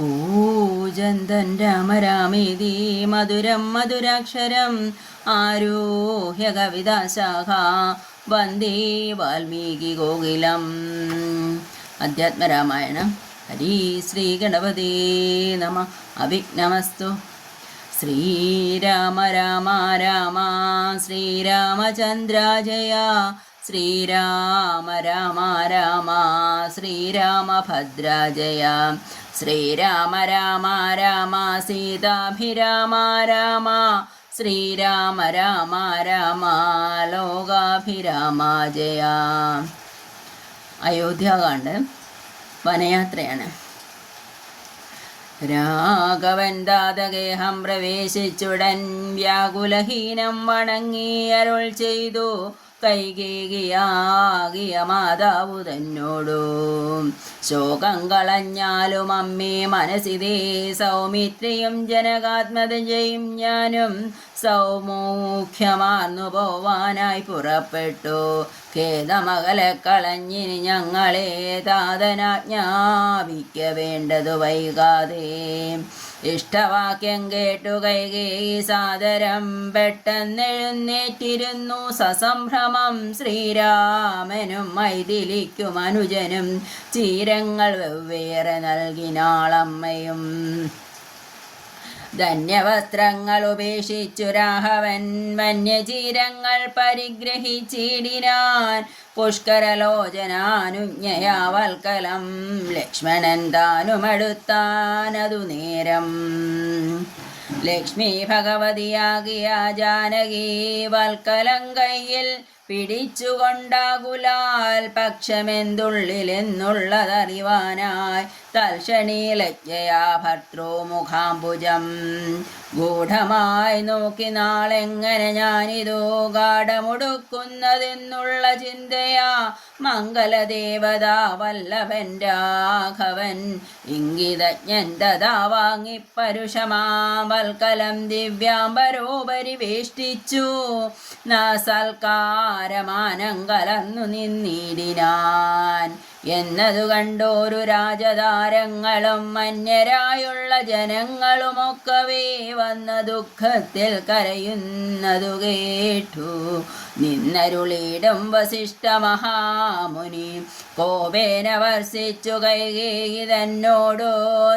കൂജന്തൻ രാമ രാമേതി മധുരം മധുരാക്ഷരം ആരോഹ്യ കവിതാശാഖ വന്ദേ വാൽമീകി കോകിലം. അധ്യാത്മരാമായണം. ഹരി ശ്രീ ഗണപതേ നമ. അവിഘ്നമസ്തു. ശ്രീരാമ രാമ രാമ ശ്രീരാമചന്ദ്ര ജയ. ശ്രീരാമ രാമ രാമ ശ്രീരാമഭദ്ര ജയ. ശ്രീരാമ രാമ രാമ സീതാഭിരാമ രാമ. ശ്രീരാമ രാമ രാമ ലോകാഭിരാമ ജയ. അയോധ്യാകാണ്ട് വനയാത്രയാണ്. രാഘവൻ ദാതഗേഹം പ്രവേശിച്ചുടൻ വ്യാകുലഹീനം വണങ്ങി അരുൾ ചെയ്തു കൈകേകിയാകിയ മാതാവു തന്നോടു. ശോകം കളഞ്ഞാലും അമ്മേ മനസ്സിതേ സൗമിത്രിയും ജനകാത്മജയും ഞാനും സൗമുഖ്യമാർന്നു പോവാനായി പുറപ്പെട്ടു. ഖേദമകലെ കളഞ്ഞിനി ഞങ്ങളെ താതനാജ്ഞാപിക്ക വേണ്ടതു വൈകാതെ. ഇഷ്ടവാക്യം കേട്ടു കൈകേയി സാദരം പെട്ടെന്നെഴുന്നേറ്റിരുന്നു സസംഭ്രമം. ശ്രീരാമനും മൈഥിലിക്കും അനുജനും ചീരങ്ങൾ വെവ്വേറെ നൽകിനാളമ്മയും. ധന്യവസ്ത്രങ്ങൾ ഉപേക്ഷിച്ചു രാഘവൻ വന്യചീരങ്ങൾ പരിഗ്രഹിച്ചിടിനാൻ. പുഷ്കരലോചനാനുജ്ഞയാവൽക്കലം ലക്ഷ്മണൻ താനുമെടുത്താനതു നേരം. ലക്ഷ്മി ഭഗവതിയാകിയ ജാനകി വൽക്കലം കയ്യിൽ പിടിച്ചുകൊണ്ടാകുലാൽ പക്ഷമെന്തുള്ളിലെന്നുള്ളതറിവാനായി തൽക്ഷണീലജ്ജയാ ഭർത്തൃമുഖാംബുജം ഗൂഢമായി നോക്കി നാളെങ്ങനെ ഞാനിതോ ഗാഠമുടുക്കുന്നതെന്നുള്ള ചിന്തയാ. മംഗലദേവതാ വല്ലഭൻ രാഘവൻ ഇംഗിതജ്ഞൻ തഥാ വാങ്ങിപ്പരുഷമാവൽക്കലം ദിവ്യാംബരോപരി വേഷ്ടിച്ചു. സൽക്കാരമാനം കലർന്നു നിന്നിടിനാൻ എന്നതു കണ്ടോരു രാജതാരങ്ങളും അന്യരായുള്ള ജനങ്ങളുമൊക്കവേ വന്ന ദുഃഖത്തിൽ കരയുന്നതു കേട്ടു നിന്നരുളിയിടും വസിഷ്ഠ മഹാമുനി. കോപേന വർഷിച്ചു കൈകേയി തന്നോടോ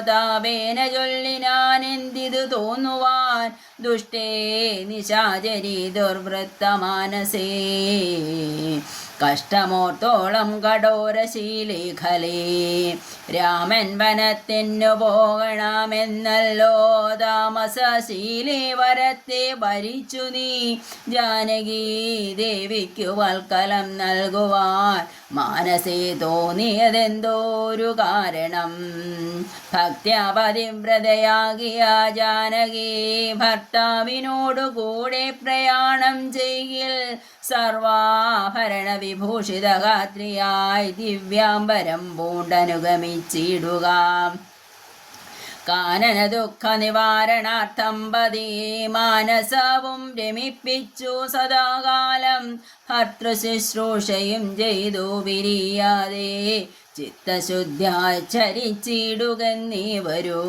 താപേന ചൊല്ലിനാൻ എന്തിതു തോന്നുവാൻ. ദുഷ്ടേ നിശാചരി ദുർവൃത്തമാനസേ കഷ്ടമോർത്തോളം കഠോരശീലേഖലേ. രാമൻ വനത്തിനു പോകണമെന്നല്ലോ താമസശീലേ വരത്തെ ഭരിച്ചു നീ. ജാനകി ദേവിക്കു വൽക്കലം നൽകുവാൻ മാനസേ തോന്നിയതെന്തോരു കാരണം. ഭക്ത്യാപതിവ്രതയാകിയ ജാനകി ഭർത്താവിനോടു കൂടെ പ്രയാണം ചെയ്യിൽ സർവാഭരണ വിഭൂഷിത ഗാത്രിയായി ദിവ്യാംബരം പൂണ്ടനുഗമിച്ചിടുക. കാനന ദുഃഖ നിവാരണാർത്ഥം പതി മാനസവും രമിപ്പിച്ചു സദാകാലം. ഭർതൃശുശ്രൂഷയും ചെയ്തു പിരിയാതെ ചിത്തശുദ്ധ്യായി ചരിച്ചിടുകന്നീ വരൂ.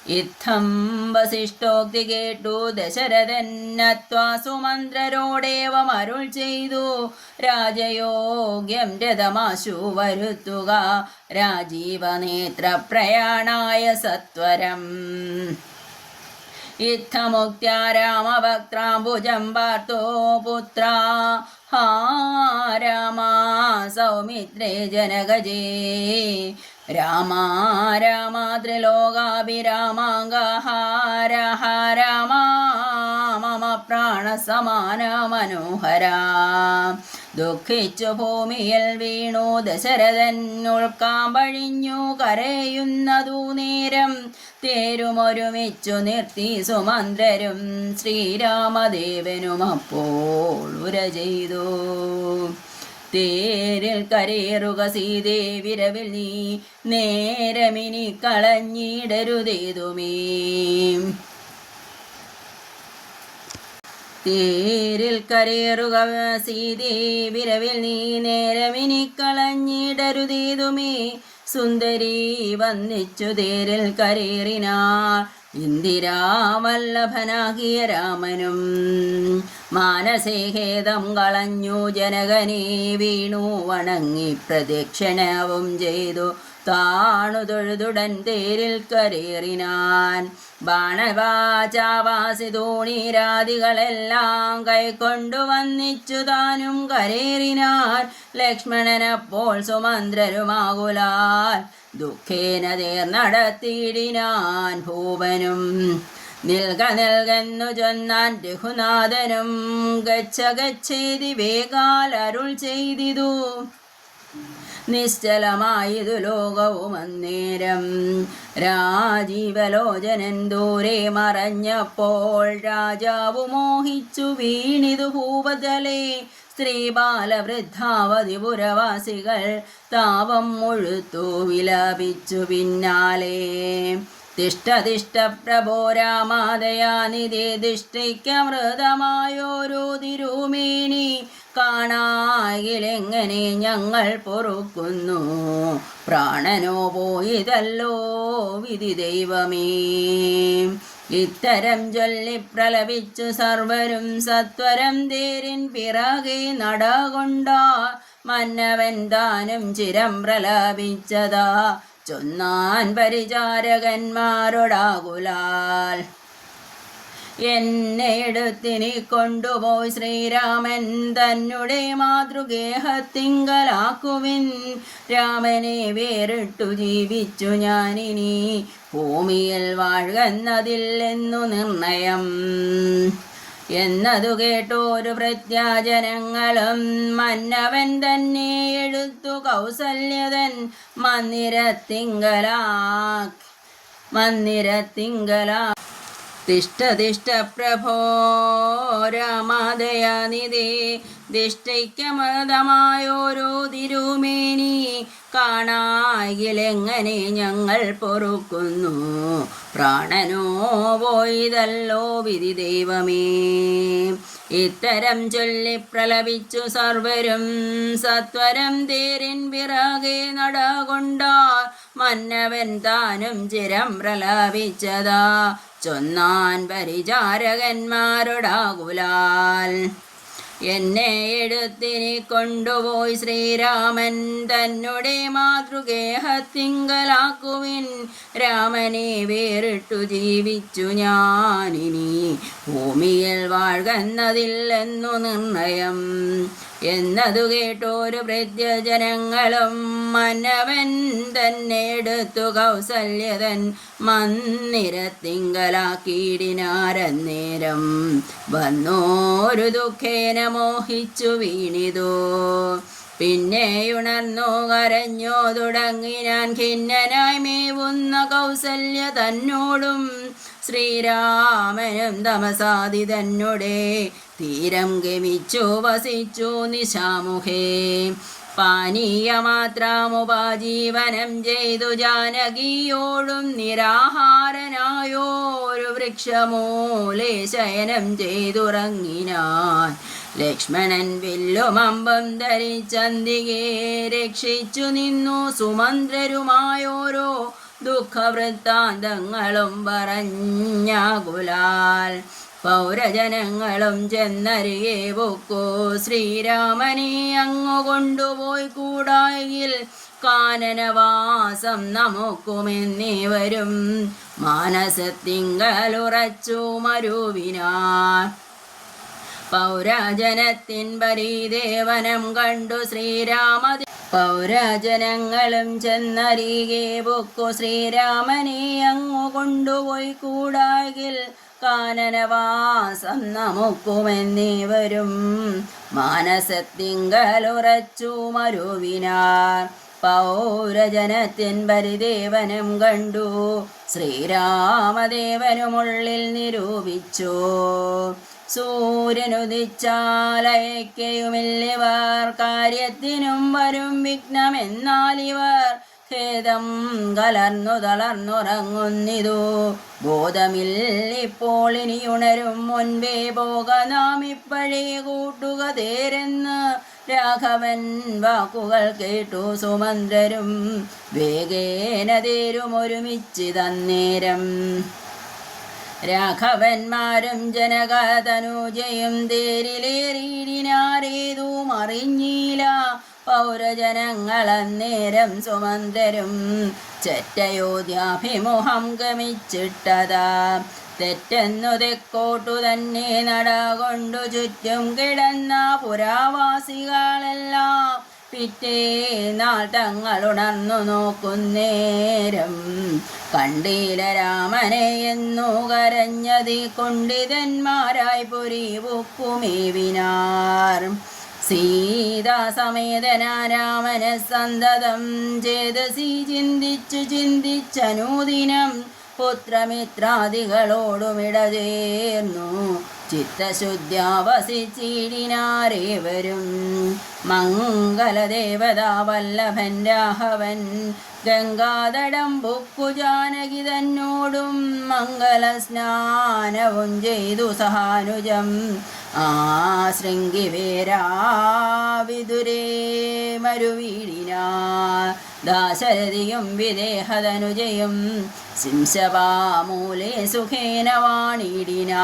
ഇത്തം വസിഷ്ഠോക്തി കേട്ടു ദശരഥൻ നത്വാ സുമന്ത്രരോടേവം അരുൾ ചെയ്തു. രാജയോഗ്യം രഥമാശു വരുത്തുക രാജീവനേത്ര പ്രയാണായ സത്വരം. ഇത്തമുക്ത്യാ രാമഭക്ത്രാംബുജം പാർത്തോ പുത്ര ഹാ രാമ സൗമിത്രേ ജനകജേ. രാമ രാമ ത്രിലോകാഭിരാമാംഗഹാര രാമ മമ പ്രാണസമാന മനോഹര. ദുഃഖിച്ചു ഭൂമിയിൽ വീണു ദശരഥൻ ഉൾക്കാമ്പഴിഞ്ഞു കരയുന്നതു നേരം. തേരുമൊരുമിച്ചു നിർത്തി സുമന്ത്രരും ശ്രീരാമദേവനും അപ്പോൾ ഉര ചെയ്തു. തേരിൽ കരേറുക സീതേ വിരവിൽ നീ നേരമിനി കളഞ്ഞിടരുതേതുമേ. തേരിൽ കരേറുക സീതേ വിരവിൽ നീ നേരമിനി കളഞ്ഞിടരുതേതുമേ. സുന്ദരീ വന്നിച്ചു തേരിൽ കരേറിനാർ ഇന്ദിരാവല്ലഭനാകിയ രാമനും. മാനസേ ഖേദം കളഞ്ഞു ജനകനെ വീണു വണങ്ങി പ്രദക്ഷിണവും ചെയ്തു താണു തൊഴുതുടൻ തേരിൽ കരേറിനാൻ. ബാണവാചാവാസി തൂണീരാദികളെല്ലാം കൈക്കൊണ്ടു വന്നിച്ചു താനും കരേറിനാൻ. ലക്ഷ്മണനപ്പോൾ സുമന്ത്രരുമാകുലാൽ ദുഃഖേന തേർന്നടത്തിയിടിനാൻ ഭൂപനും. നിൽകെന്നു ചൊന്നാൻ രഘുനാഥനും ഗച്ഛ ഗച്ഛേതി വേഗാൽ അരുൾ ചെയ്തിതു. നിശ്ചലമായതു ലോകവും അന്നേരം. രാജീവലോചനൻ ദൂരെ മറഞ്ഞപ്പോൾ രാജാവു മോഹിച്ചു വീണിതു ഭൂപതലേ. സ്ത്രീ ബാലവൃദ്ധാവധി പുരവാസികൾ താപം മുഴുത്തു വിലപിച്ചു പിന്നാലെ. തിഷ്ട തിഷ്ട പ്രഭോ രാമാദയാനിധേ ദിഷ്ടിക്കമൃതമായോരോ തിരുമേനി. കാണായിലെങ്ങനെ ഞങ്ങൾ പൊറുക്കുന്നു, പ്രാണനോ പോയതല്ലോ വിധി ദൈവമേ. ഇത്തരം ചൊല്ലി പ്രലപിച്ചു സർവരും സത്വരം തേരിൻ പിറകെ നടകൊണ്ടാ. മന്നവൻ താനും ചിരം പ്രലപിച്ചതാ ചൊന്നാൻ പരിചാരകന്മാരോടാകുലാൽ. എന്നെ എടുത്തിനി കൊണ്ടുപോയി ശ്രീരാമൻ തന്നെ മാതൃഗേഹത്തിങ്കലാക്കുവിൻ. രാമനെ വേറിട്ടു ജീവിച്ചു ഞാനിനി ഭൂമിയിൽ വാഴുന്നതില്ലെന്നു നിർണയം. എന്നതു കേട്ടോരു പ്രത്യാജനങ്ങളും മന്നവൻ തന്നെ എടുത്തു കൗസല്യതൻ മന്ദിരത്തിങ്കലാ. തിഷ്ട തിഷ്ട പ്രഭോ രാമാദയാനിധേ ദിഷ്ടിക്കമൃതമായോരോ തിരുമേനി. കാണായിലെങ്ങനെ ഞങ്ങൾ പൊറുക്കുന്നു, പ്രാണനോ പോയതല്ലോ വിധി ദൈവമേ. ഇത്തരം ചൊല്ലി പ്രലപിച്ചു സർവരും സത്വരം തേരിൻ പിറകെ നടകൊണ്ടാർ. മന്നവൻ താനും ചിരം പ്രലപിച്ചതാ ചൊന്നാൻ പരിചാരകന്മാരോടാകുലാൽ. എന്നെ എടുത്തിനി കൊണ്ടുപോയി ശ്രീരാമൻ തന്നെ മാതൃഗേഹത്തിങ്കലാക്കുവിൻ. രാമനെ വേറിട്ടു ജീവിച്ചു ഞാനിനി ഭൂമിയിൽ വാഴുന്നതില്ലെന്നു നിർണയം. എന്നതു കേട്ടോരു പ്രത്യജനങ്ങളും മന്നവൻ തന്നെ എടുത്തു കൗസല്യതൻ മന്ദിരത്തിങ്കലാക്കിയിടിനാരന്നേരം. വന്നോരു ദുഃഖേന മോഹിച്ചു വീണിതു. പിന്നെയുണർന്നു കരഞ്ഞോ തുടങ്ങിനാൻ ഖിന്നനായി മേവുന്ന കൗസല്യ തന്നോടും. ശ്രീരാമനും തമസാദി തന്നെ തീരം ഗമിച്ചു വസിച്ചു നിശാമുഖേ. പാനീയമാത്രമുപജീവനം ചെയ്തു ജാനകിയോടും നിരാഹാരനായോരു വൃക്ഷമൂലേ ശയനം ചെയ്തുറങ്ങിനാൻ. ലക്ഷ്മണൻ വില്ലുമമ്പം ധരിച്ചന്തികെ രക്ഷിച്ചു നിന്നു സുമന്ത്രരുമായോരോ ദുഃഖവൃത്താന്തങ്ങളും പറഞ്ഞാകുലാൽ. പൗരജനങ്ങളും ചെന്നരികെ പൊക്കോ ശ്രീരാമനെ അങ്ങു കൊണ്ടുപോയി കൂടായിൽ. കാനനവാസം നമുക്കുമെന്നിവരും മാനസത്തിങ്കലുറച്ചു മരുവിനാർ. പൗരജനത്തിൻ പരിദേവനം കണ്ടു പൗരജനങ്ങളും ചെന്നരികെ പൊക്കു ശ്രീരാമനെ അങ്ങു കൊണ്ടുപോയി കൂടാകിൽ. കാനനവാസം നമുക്കുമെന്നിവരും മാനസത്തിങ്കലുറച്ചു മരുവിനാർ. പൗരജനത്തിൻ പരിദേവനം കണ്ടു ശ്രീരാമദേവനുമുള്ളിൽ നിരൂപിച്ചു. സൂര്യനുദിച്ചാലയക്കയുമില്ലിവർ കാര്യത്തിനും വരും വിഘ്നമെന്നാലിവർ ഖേദം കലർന്നു തളർന്നുറങ്ങുന്നിതു ബോധമില്ലിപ്പോൾ ഇനി ഉണരും മുൻപേ പോക നാം ഇപ്പോഴേ കൂട്ടുക തേരെന്ന് രാഘവൻ വാക്കുകൾ കേട്ടു സുമന്ത്രരും വേഗേന തേരുമൊരുമിച്ച് തന്നേരം രാഘവന്മാരും ജനകതനുജയും തേരിലേറിയിടിനാരേതും അറിഞ്ഞീല പൗരജനങ്ങളന്നേരം സുമന്തരും ചെറ്റയോധ്യാഭിമുഖം ഗമിച്ചിട്ടതാ തെറ്റെന്നു തെക്കോട്ടു തന്നെ നടകൊണ്ടു ചുറ്റും കിടന്ന പുരാവാസികളെല്ലാം പിറ്റേന്നാൾ തങ്ങളുണർന്നു നോക്കുന്നേരം കണ്ടീല രാമനെ എന്നു കരഞ്ഞതി കൊണ്ടിതന്മാരായി പുരിവുക്കുമേവിനാർ സീതാസമേതന രാമനെ സന്തതം ചേതസി ചിന്തിച്ചനൂദിനം പുത്രമിത്രാദികളോടുമിടചേർന്നു ചിത്തശുദ്ധ്യാവസിച്ചിടിനാരേവരും മംഗലദേവതാ വല്ലഭൻ രാഘവൻ ഗംഗാതടം ബുക്കു ജാനകി തന്നോടും മംഗലസ്നാനവും ചെയ്തു സഹാനുജം ആ ശൃംഗിവേരാവിദുരേ മരുവീടിനാ ദാശരഥിയും വിദേഹതനുജയും ശിംശവാമൂലേ സുഖേന വാണിടിനാ.